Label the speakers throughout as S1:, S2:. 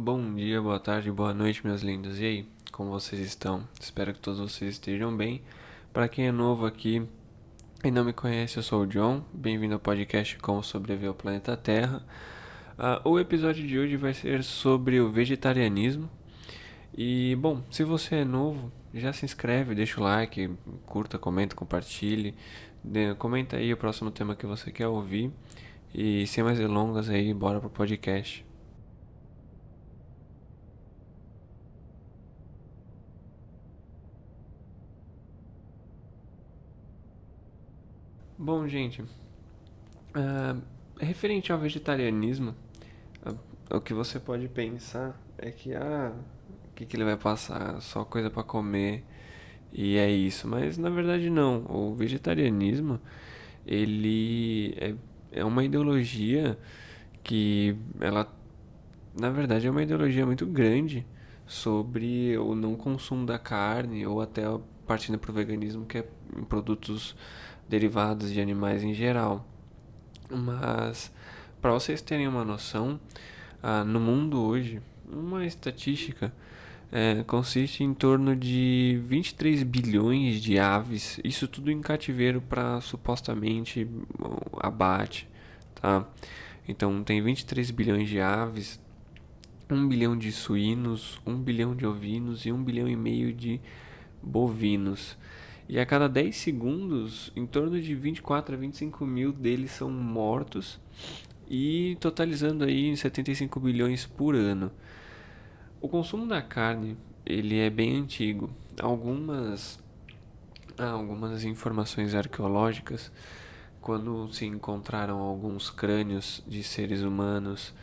S1: Bom dia, boa tarde, boa noite, meus lindos. E aí, como vocês estão? Espero que todos vocês estejam bem. Para quem é novo aqui e não me conhece, eu sou o John. Bem-vindo ao podcast Como Sobreviver ao Planeta Terra. O episódio de hoje vai ser sobre o vegetarianismo. E, bom, se você é novo, já se inscreve, deixa o like, curta, comenta, compartilhe. Comenta aí o próximo tema que você quer ouvir. E sem mais delongas aí, bora pro podcast. Bom, gente, Ah, referente ao vegetarianismo, o que você pode pensar é que, o que ele vai passar? Só coisa para comer e é isso. Mas na verdade não. O vegetarianismo, ele é uma ideologia que ela, na verdade, é uma ideologia muito grande sobre o não consumo da carne ou até partindo para o veganismo, que é em produtos derivados de animais em geral. Mas, para vocês terem uma noção, no mundo hoje, uma estatística consiste em torno de 23 bilhões de aves, isso tudo em cativeiro para supostamente abate, tá? Então tem 23 bilhões de aves, 1 bilhão de suínos, 1 bilhão de ovinos e 1,5 bilhão de bovinos. E a cada 10 segundos, em torno de 24 a 25 mil deles são mortos, e totalizando aí em 75 bilhões por ano. O consumo da carne, ele é bem antigo. Algumas informações arqueológicas, quando se encontraram alguns crânios de seres humanos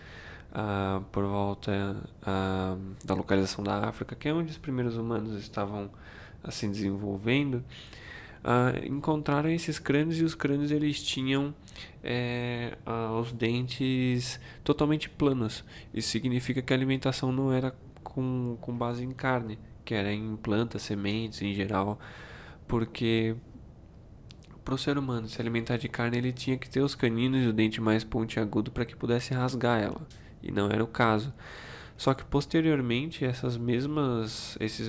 S1: por volta da localização da África, que é onde os primeiros humanos estavam se desenvolvendo, encontraram esses crânios, e os crânios eles tinham os dentes totalmente planos. Isso significa que a alimentação não era com base em carne, que era em plantas, sementes em geral, porque para o ser humano se alimentar de carne ele tinha que ter os caninos e o dente mais pontiagudo para que pudesse rasgar ela, e não era o caso. Só que posteriormente esses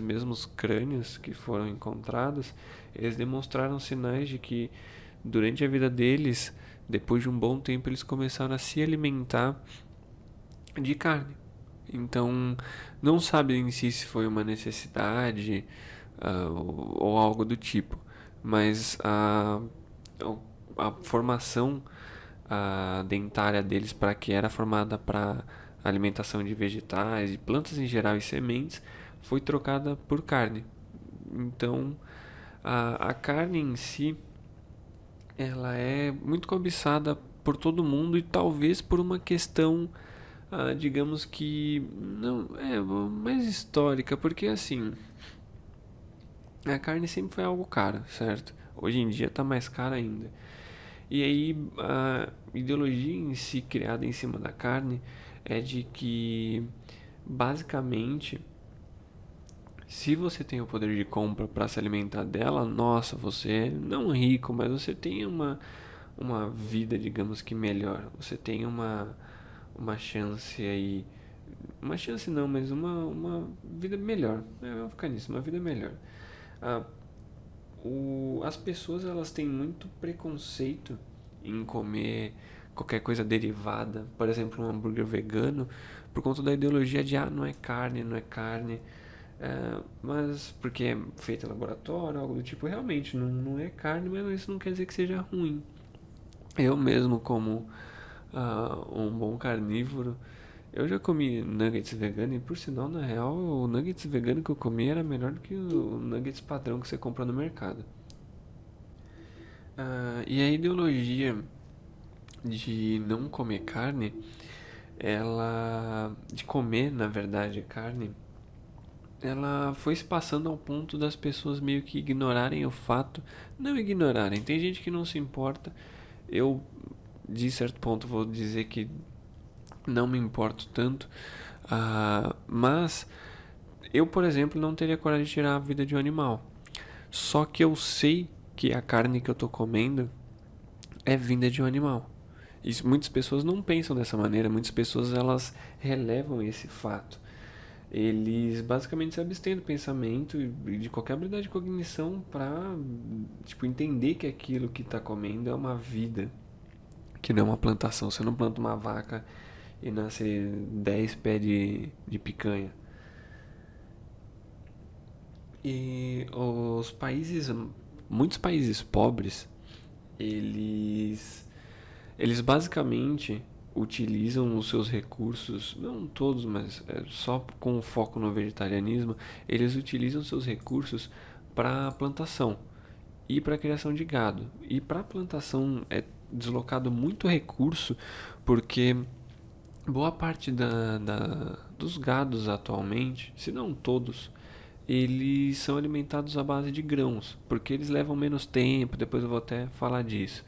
S1: mesmos crânios que foram encontrados, eles demonstraram sinais de que durante a vida deles, depois de um bom tempo, eles começaram a se alimentar de carne. Então, não sabe em si se foi uma necessidade ou algo do tipo, mas a formação dentária deles, para que era formada para alimentação de vegetais, de plantas em geral e sementes, foi trocada por carne. Então, a carne em si, ela é muito cobiçada por todo mundo, e talvez por uma questão, digamos que não é mais histórica, porque assim, a carne sempre foi algo caro, certo? Hoje em dia está mais cara ainda. E aí a ideologia em si criada em cima da carne é de que basicamente, se você tem o poder de compra para se alimentar dela, nossa, você é não rico, mas você tem uma vida, digamos que melhor. Você tem uma chance aí. Uma chance não, mas uma vida melhor. Vamos ficar nisso, uma vida melhor. Ah, as pessoas elas têm muito preconceito em comer qualquer coisa derivada, por exemplo, um hambúrguer vegano, por conta da ideologia de não é carne, não é carne. Mas porque é feito em laboratório, algo do tipo, realmente não é carne, mas isso não quer dizer que seja ruim. Eu mesmo, como um bom carnívoro, eu já comi nuggets vegano, e por sinal, na real, o nuggets vegano que eu comi era melhor do que o nuggets padrão que você compra no mercado. E a ideologia de não comer carne, ela de comer, na verdade, carne, ela foi se passando ao ponto das pessoas meio que ignorarem o fato. Não ignorarem, tem gente que não se importa. Eu, de certo ponto, vou dizer que não me importo tanto. Mas eu, por exemplo, não teria coragem de tirar a vida de um animal. Só que eu sei que a carne que eu tô comendo é vinda de um animal. Muitas pessoas não pensam dessa maneira, muitas pessoas elas relevam esse fato. Eles basicamente se abstêm do pensamento e de qualquer habilidade de cognição para tipo, entender que aquilo que está comendo é uma vida, que não é uma plantação. Você não planta uma vaca e nasce 10 pés de picanha. E muitos países pobres, eles, eles basicamente utilizam os seus recursos, não todos, mas só com foco no vegetarianismo, eles utilizam seus recursos para plantação e para criação de gado. E para plantação é deslocado muito recurso, porque boa parte dos gados atualmente, se não todos, eles são alimentados à base de grãos, porque eles levam menos tempo, depois eu vou até falar disso.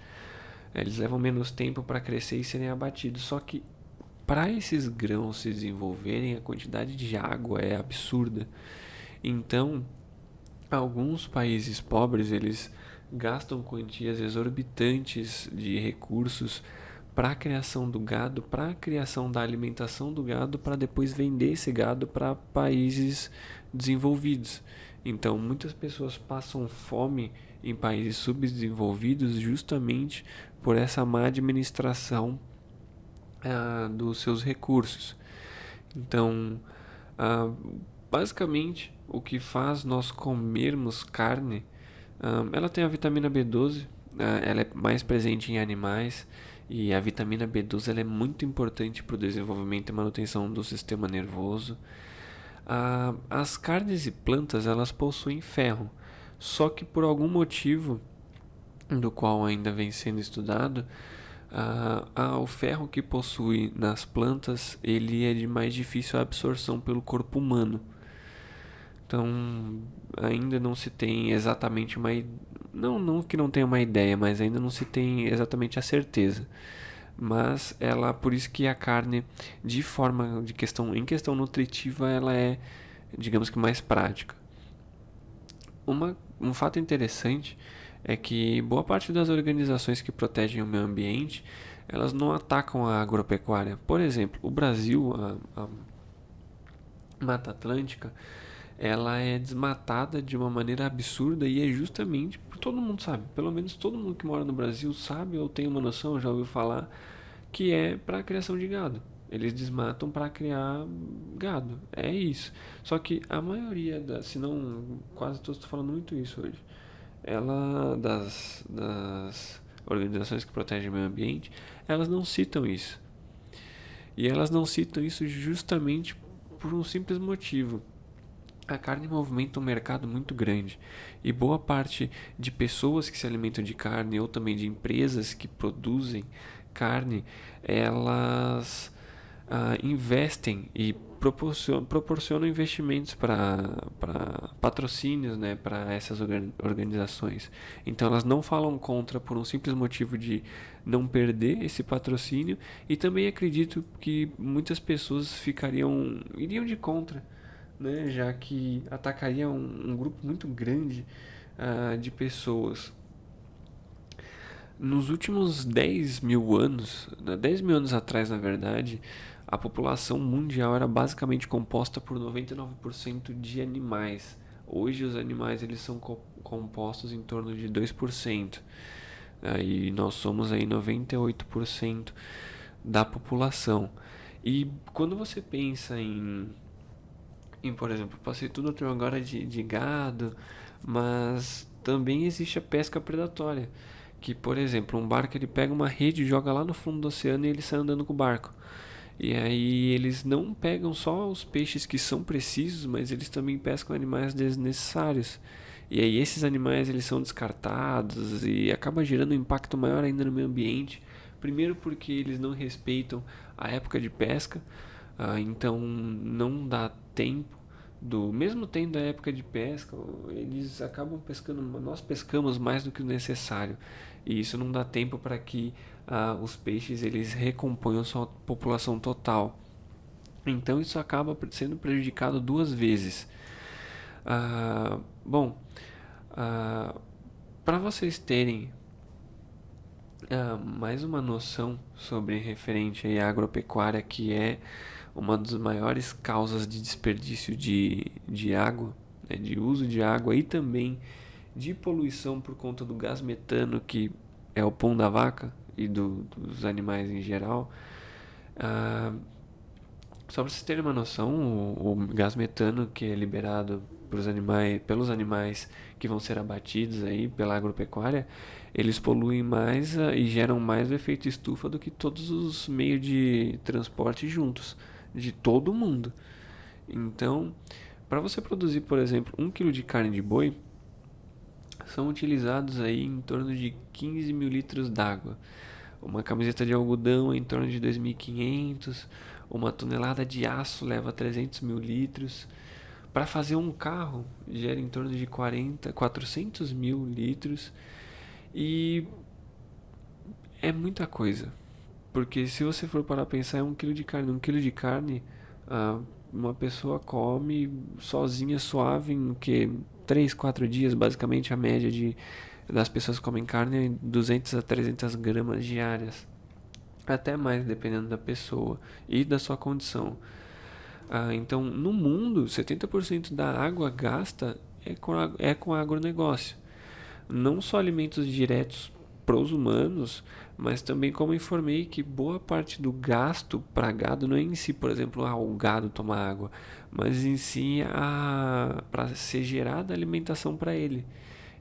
S1: Eles levam menos tempo para crescer e serem abatidos, só que para esses grãos se desenvolverem, a quantidade de água é absurda. Então, alguns países pobres, eles gastam quantias exorbitantes de recursos para a criação do gado, para a criação da alimentação do gado, para depois vender esse gado para países desenvolvidos. Então, muitas pessoas passam fome em países subdesenvolvidos justamente por essa má administração dos seus recursos. Então, ah, basicamente, o que faz nós comermos carne, ela tem a vitamina B12, ela é mais presente em animais e a vitamina B12 ela é muito importante para o desenvolvimento e manutenção do sistema nervoso. As carnes e plantas elas possuem ferro, só que por algum motivo do qual ainda vem sendo estudado, o ferro que possui nas plantas ele é de mais difícil absorção pelo corpo humano. Então ainda não se tem exatamente não que não tenha uma ideia, mas ainda não se tem exatamente a certeza. Mas ela, por isso que a carne, em questão nutritiva, ela é, digamos que mais prática. Um fato interessante é que boa parte das organizações que protegem o meio ambiente, elas não atacam a agropecuária. Por exemplo, o Brasil, a Mata Atlântica, ela é desmatada de uma maneira absurda e é justamente por todo mundo sabe, pelo menos todo mundo que mora no Brasil sabe ou tem uma noção, já ouviu falar, que é para a criação de gado. Eles desmatam para criar gado, é isso. Só que a maioria se não quase todos, estou falando muito isso hoje, das organizações que protegem o meio ambiente, elas não citam isso. E elas não citam isso justamente por um simples motivo. A carne movimenta um mercado muito grande e boa parte de pessoas que se alimentam de carne ou também de empresas que produzem carne, elas investem e proporcionam investimentos para patrocínios, né, para essas organizações. Então elas não falam contra por um simples motivo de não perder esse patrocínio e também acredito que muitas pessoas iriam de contra, né, já que atacaria um grupo muito grande de pessoas. Nos últimos 10 mil anos, 10 mil anos atrás, na verdade, a população mundial era basicamente composta por 99% de animais. Hoje os animais eles são compostos em torno de 2%. E nós somos aí 98% da população. E quando você pensa por exemplo, passei tudo agora de gado, mas também existe a pesca predatória. Que, por exemplo, um barco ele pega uma rede, joga lá no fundo do oceano e ele sai andando com o barco. E aí eles não pegam só os peixes que são precisos, mas eles também pescam animais desnecessários. E aí esses animais eles são descartados e acaba gerando um impacto maior ainda no meio ambiente. Primeiro porque eles não respeitam a época de pesca, então não dá tempo mesmo tendo a época de pesca, eles acabam pescando, nós pescamos mais do que o necessário e isso não dá tempo para que os peixes eles recomponham sua população total. Então isso acaba sendo prejudicado duas vezes. Bom, para vocês terem Mais uma noção sobre referente à agropecuária, que é uma das maiores causas de desperdício de água, né, de uso de água e também de poluição por conta do gás metano, que é o pão da vaca e dos animais em geral. Ah, Só para vocês terem uma noção, o gás metano que é liberado pelos animais que vão ser abatidos aí pela agropecuária, eles poluem mais e geram mais o efeito estufa do que todos os meios de transporte juntos, de todo mundo. Então, para você produzir, por exemplo, 1 kg de carne de boi, são utilizados aí em torno de 15 mil litros d'água. Uma camiseta de algodão é em torno de 2.500. Uma tonelada de aço leva 300 mil litros. Para fazer um carro, gera em torno de 400 mil litros. E é muita coisa. Porque se você for parar a pensar, é 1 kg de carne. 1 kg de carne, uma pessoa come sozinha, suave, em que 3, 4 dias, basicamente a média das pessoas que comem carne é 200 a 300 gramas diárias. Até mais, dependendo da pessoa e da sua condição. Então, no mundo, 70% da água gasta é com agronegócio. Não só alimentos diretos para os humanos, mas também, como informei, que boa parte do gasto para gado não é em si, por exemplo, o gado tomar água, mas em si para ser gerada alimentação para ele.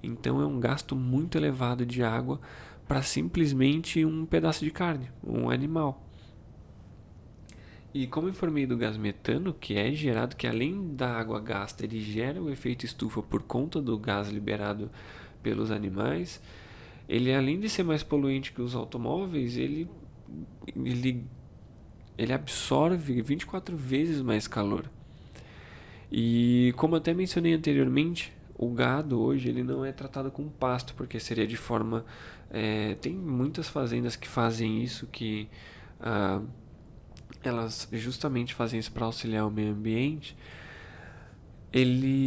S1: Então é um gasto muito elevado de água para simplesmente um pedaço de carne, um animal. E como informei do gás metano, que é gerado, que além da água gasta, ele gera o efeito estufa por conta do gás liberado pelos animais, ele além de ser mais poluente que os automóveis, ele, ele absorve 24 vezes mais calor. E como até mencionei anteriormente, o gado hoje ele não é tratado como pasto, porque seria de forma... tem muitas fazendas que fazem isso, que ah, elas justamente fazem isso para auxiliar o meio ambiente.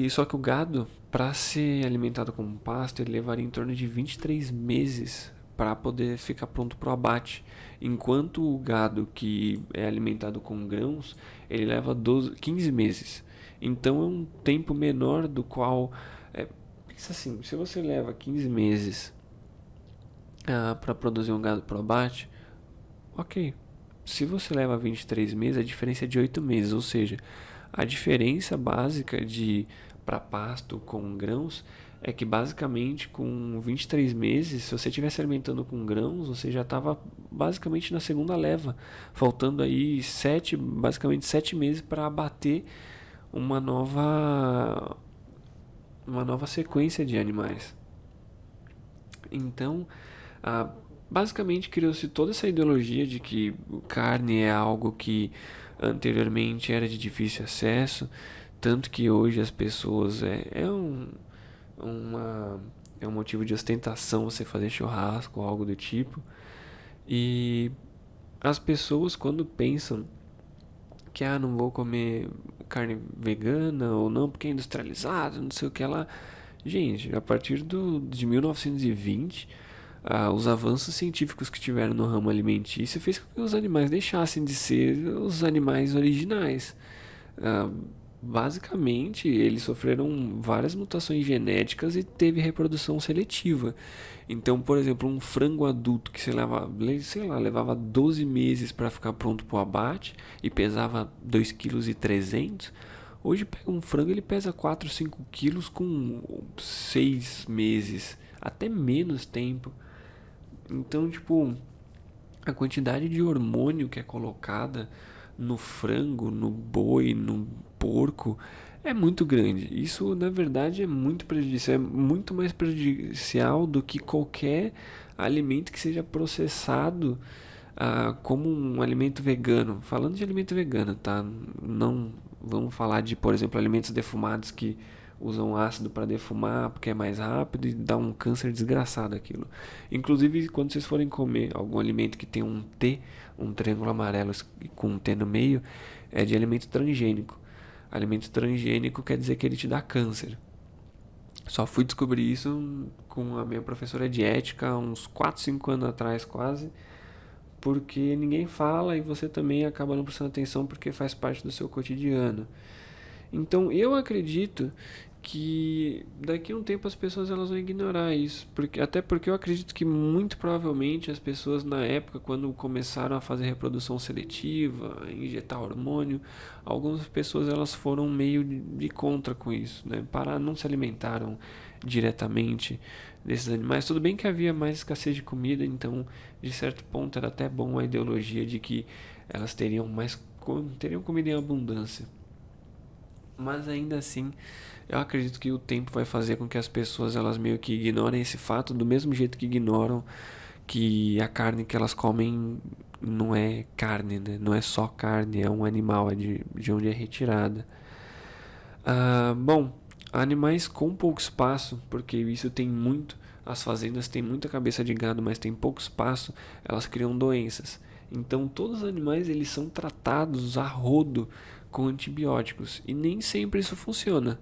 S1: Só que o gado, para ser alimentado como pasto, ele levaria em torno de 23 meses para poder ficar pronto para o abate. Enquanto o gado que é alimentado com grãos, ele leva 15 meses. Então é um tempo menor do qual... pensa assim, se você leva 15 meses para produzir um gado para o abate, ok. Se você leva 23 meses, a diferença é de 8 meses, ou seja, a diferença básica de para pasto com grãos é que basicamente com 23 meses, se você estivesse alimentando com grãos, você já estava basicamente na segunda leva, faltando aí basicamente 7 meses para abater uma nova sequência de animais. Então, basicamente criou-se toda essa ideologia de que carne é algo que anteriormente era de difícil acesso, tanto que hoje as pessoas é um motivo de ostentação você fazer churrasco ou algo do tipo. E as pessoas, quando pensam que não vou comer carne vegana ou não porque é industrializado, não sei o que lá. Gente, a partir de 1920, os avanços científicos que tiveram no ramo alimentício fez com que os animais deixassem de ser os animais originais. Ah, Basicamente, eles sofreram várias mutações genéticas e teve reprodução seletiva. Então, por exemplo, um frango adulto que levava 12 meses para ficar pronto para o abate e pesava 2,3 kg. Hoje pega um frango, ele pesa 4, 5 quilos com 6 meses, até menos tempo. Então, tipo, a quantidade de hormônio que é colocada no frango, no boi, no porco é muito grande. Isso, na verdade, é muito prejudicial, é muito mais prejudicial do que qualquer alimento que seja processado como um alimento vegano. Falando de alimento vegano, tá? Não vamos falar de, por exemplo, alimentos defumados que usam ácido para defumar porque é mais rápido e dá um câncer desgraçado aquilo. Inclusive, quando vocês forem comer algum alimento que tem um T, um triângulo amarelo com um T no meio, é de alimento transgênico. Alimento transgênico quer dizer que ele te dá câncer. Só fui descobrir isso com a minha professora de ética, uns 4, 5 anos atrás quase, porque ninguém fala e você também acaba não prestando atenção porque faz parte do seu cotidiano. Então eu acredito que daqui a um tempo as pessoas elas vão ignorar isso, até porque eu acredito que muito provavelmente as pessoas na época quando começaram a fazer reprodução seletiva, a injetar hormônio, algumas pessoas elas foram meio de contra com isso, né? Não se alimentaram diretamente desses animais. Tudo bem que havia mais escassez de comida, então de certo ponto era até bom a ideologia de que elas teriam comida em abundância. Mas ainda assim, eu acredito que o tempo vai fazer com que as pessoas elas meio que ignorem esse fato do mesmo jeito que ignoram que a carne que elas comem não é carne, né? Não é só carne, é um animal, é de onde é retirada. Bom, animais com pouco espaço, porque isso tem muito, as fazendas têm muita cabeça de gado, mas tem pouco espaço, elas criam doenças. Então todos os animais eles são tratados a rodo com antibióticos e nem sempre isso funciona.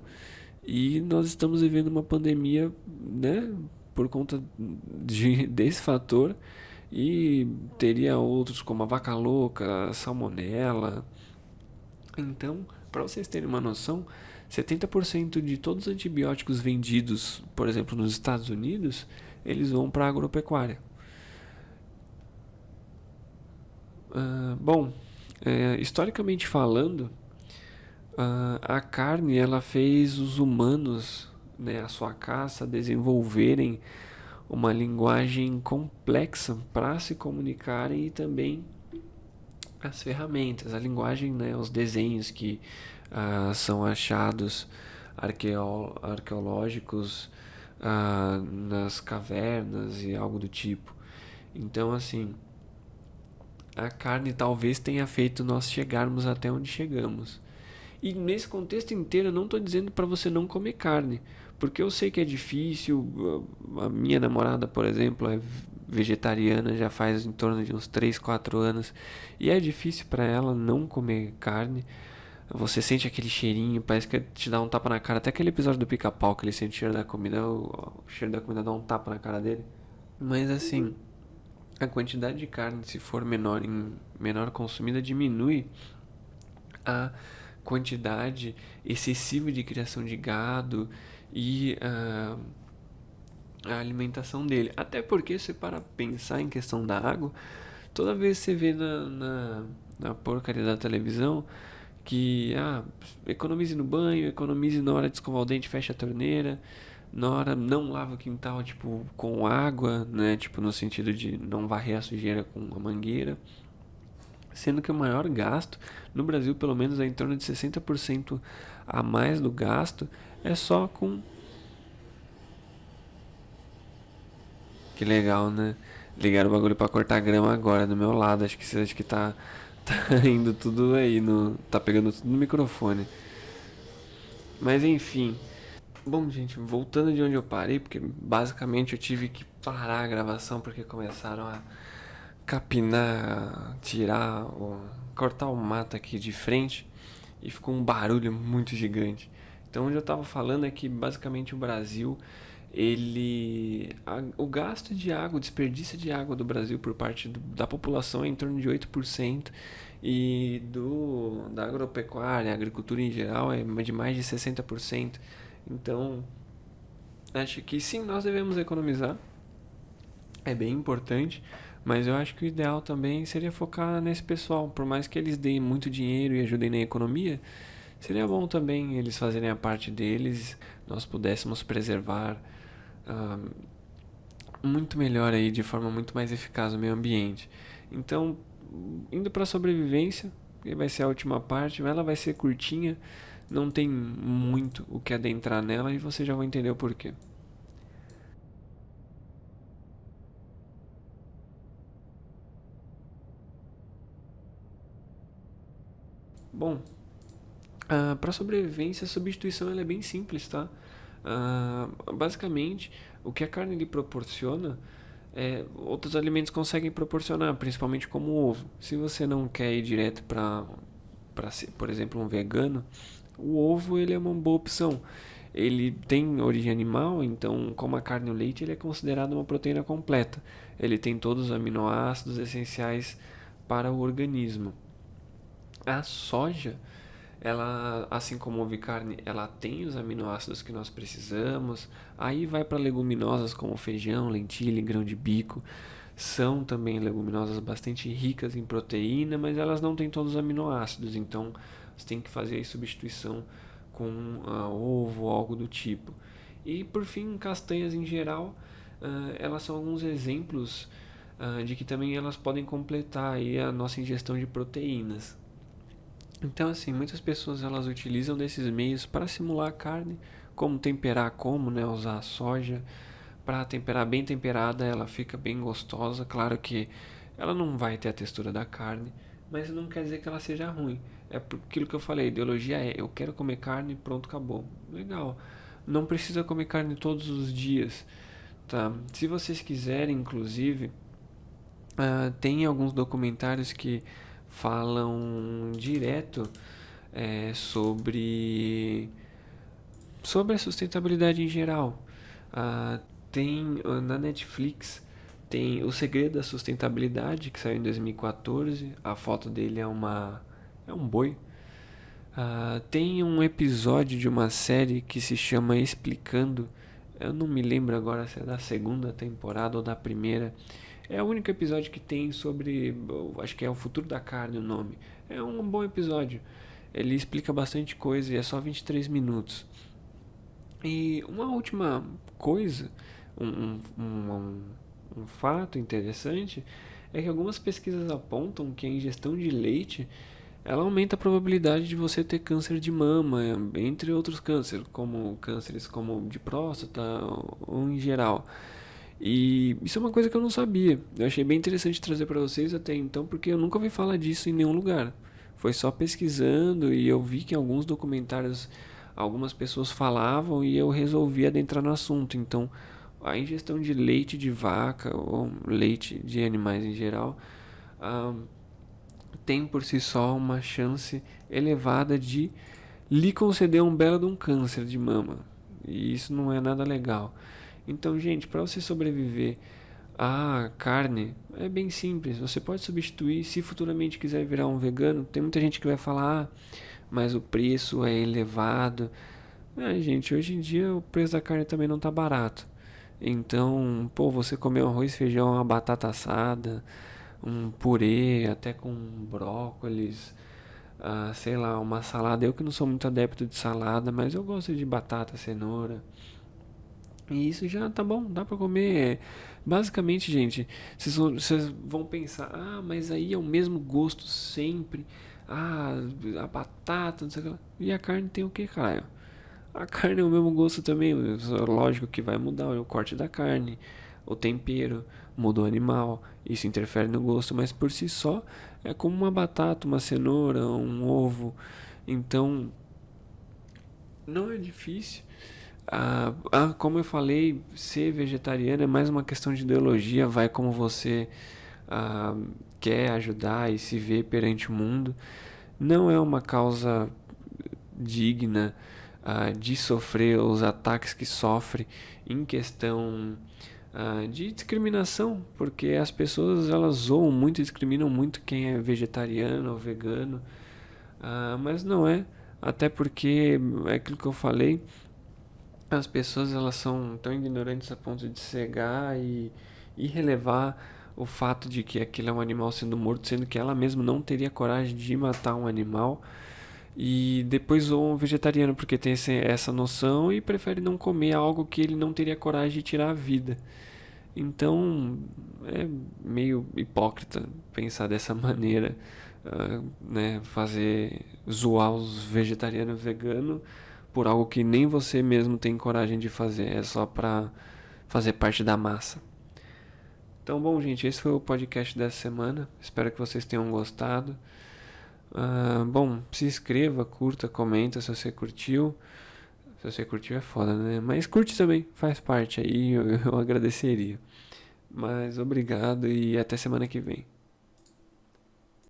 S1: E nós estamos vivendo uma pandemia, né, por conta desse fator e teria outros como a vaca louca, a salmonela. Então, para vocês terem uma noção, 70% de todos os antibióticos vendidos, por exemplo, nos Estados Unidos, eles vão para a agropecuária. Bom, historicamente falando, a carne ela fez os humanos, né, a sua caça, desenvolverem uma linguagem complexa para se comunicarem e também as ferramentas, a linguagem, né, os desenhos que são achados arqueológicos nas cavernas e algo do tipo. Então, assim, a carne talvez tenha feito nós chegarmos até onde chegamos. E nesse contexto inteiro eu não estou dizendo para você não comer carne, porque eu sei que é difícil. A minha namorada, por exemplo, é vegetariana já faz em torno de uns 3, 4 anos e é difícil para ela não comer carne. Você sente aquele cheirinho, parece que te dá um tapa na cara. Até aquele episódio do Pica-Pau que ele sente o cheiro da comida, o cheiro da comida dá um tapa na cara dele. Mas assim, a quantidade de carne, se for menor consumida, diminui a quantidade excessiva de criação de gado e a alimentação dele. Até porque, se para pensar em questão da água, toda vez que você vê na porcaria da televisão que economize no banho, economize na hora de escovar o dente, fecha a torneira, na hora não lava o quintal tipo com água, né, tipo no sentido de não varrer a sujeira com a mangueira, sendo que o maior gasto no Brasil, pelo menos, é em torno de 60% a mais do gasto é só com. Que legal, né? Ligaram o bagulho pra cortar grama agora do meu lado. Acho que tá indo tudo aí tá pegando tudo no microfone. Mas enfim. Bom, gente, voltando de onde eu parei, porque basicamente eu tive que parar a gravação porque começaram a capinar, cortar o mato aqui de frente e ficou um barulho muito gigante. Então, onde eu estava falando é que basicamente o Brasil, o gasto de água, o desperdício de água do Brasil por parte da população é em torno de 8% e da agropecuária, agricultura em geral é de mais de 60%. Então, acho que sim, nós devemos economizar, é bem importante, mas eu acho que o ideal também seria focar nesse pessoal. Por mais que eles deem muito dinheiro e ajudem na economia, seria bom também eles fazerem a parte deles, nós pudéssemos preservar muito melhor aí, de forma muito mais eficaz o meio ambiente. Então, indo para a sobrevivência, que vai ser a última parte, ela vai ser curtinha, não tem muito o que adentrar nela e você já vai entender o porquê. Bom, para sobrevivência, a substituição ela é bem simples, tá? Basicamente, o que a carne lhe proporciona, outros alimentos conseguem proporcionar, principalmente como o ovo. Se você não quer ir direto para ser, por exemplo, um vegano, o ovo ele é uma boa opção. ele tem origem animal, então como a carne e o leite, ele é considerado uma proteína completa. Ele tem todos os aminoácidos essenciais para o organismo. A soja, ela, assim como a carne, ela tem os aminoácidos que nós precisamos. Aí vai para leguminosas como feijão, lentilha, grão de bico. São também leguminosas bastante ricas em proteína, mas elas não têm todos os aminoácidos. Então você tem que fazer a substituição com ovo ou algo do tipo. E por fim, castanhas em geral, elas são alguns exemplos de que também elas podem completar aí a nossa ingestão de proteínas. Então, assim, muitas pessoas elas utilizam desses meios para simular a carne, como temperar, como, né, usar a soja para temperar bem temperada, ela fica bem gostosa. Claro que ela não vai ter a textura da carne, mas não quer dizer que ela seja ruim. É aquilo que eu falei, a ideologia é, eu quero comer carne, pronto, acabou. Legal. Não precisa comer carne todos os dias, tá? Se vocês quiserem, inclusive, tem alguns documentários que falam direto sobre a sustentabilidade em geral. Tem na Netflix tem O Segredo da Sustentabilidade, que saiu em 2014. A foto dele é um boi. Tem um episódio de uma série que se chama Explicando. Eu não me lembro agora se é da segunda temporada ou da primeira. É o único episódio que tem sobre, acho que é o futuro da carne o nome. É um bom episódio. Ele explica bastante coisa e é só 23 minutos. E uma última coisa, um fato interessante, é que algumas pesquisas apontam que a ingestão de leite ela aumenta a probabilidade de você ter câncer de mama, entre outros cânceres como de próstata ou em geral. E isso é uma coisa que eu não sabia. Eu achei bem interessante trazer para vocês até então, porque eu nunca ouvi falar disso em nenhum lugar. Foi só pesquisando e eu vi que em alguns documentários algumas pessoas falavam e eu resolvi adentrar no assunto. Então, a ingestão de leite de vaca ou leite de animais em geral ah, tem por si só uma chance elevada de lhe conceder um belo de um câncer de mama. E isso não é nada legal. Então, gente, para você sobreviver à carne, é bem simples. Você pode substituir, se futuramente quiser virar um vegano. Tem muita gente que vai falar, mas o preço é elevado. Gente, hoje em dia o preço da carne também não tá barato. Então, pô, você comer um arroz, feijão, uma batata assada, um purê, até com brócolis, sei lá, uma salada. Eu que não sou muito adepto de salada, mas eu gosto de batata, cenoura. E isso já tá bom, dá pra comer. Basicamente, gente, vocês vão pensar, mas aí é o mesmo gosto sempre. A batata, não sei o que lá. E a carne tem o que, caralho? A carne é o mesmo gosto também. Lógico que vai mudar o corte da carne, o tempero, muda o animal. Isso interfere no gosto, mas por si só é como uma batata, uma cenoura, um ovo. Então, não é difícil. Como eu falei, ser vegetariano é mais uma questão de ideologia, vai como você quer ajudar e se vê perante o mundo. Não é uma causa digna de sofrer os ataques que sofre em questão de discriminação, porque as pessoas elas zoam muito, discriminam muito quem é vegetariano ou vegano, mas não é, até porque é aquilo que eu falei. As pessoas elas são tão ignorantes a ponto de cegar e relevar o fato de que aquilo é um animal sendo morto, sendo que ela mesma não teria coragem de matar um animal. E depois zoam um vegetariano porque tem essa noção e prefere não comer algo que ele não teria coragem de tirar a vida. Então é meio hipócrita pensar dessa maneira, né? Fazer zoar os vegetarianos veganos por algo que nem você mesmo tem coragem de fazer, é só pra fazer parte da massa. Então, bom, gente, esse foi o podcast dessa semana. Espero que vocês tenham gostado. Bom, se inscreva, curta, comenta se você curtiu. Se você curtiu é foda, né? Mas curte também, faz parte aí, eu agradeceria. Mas obrigado e até semana que vem.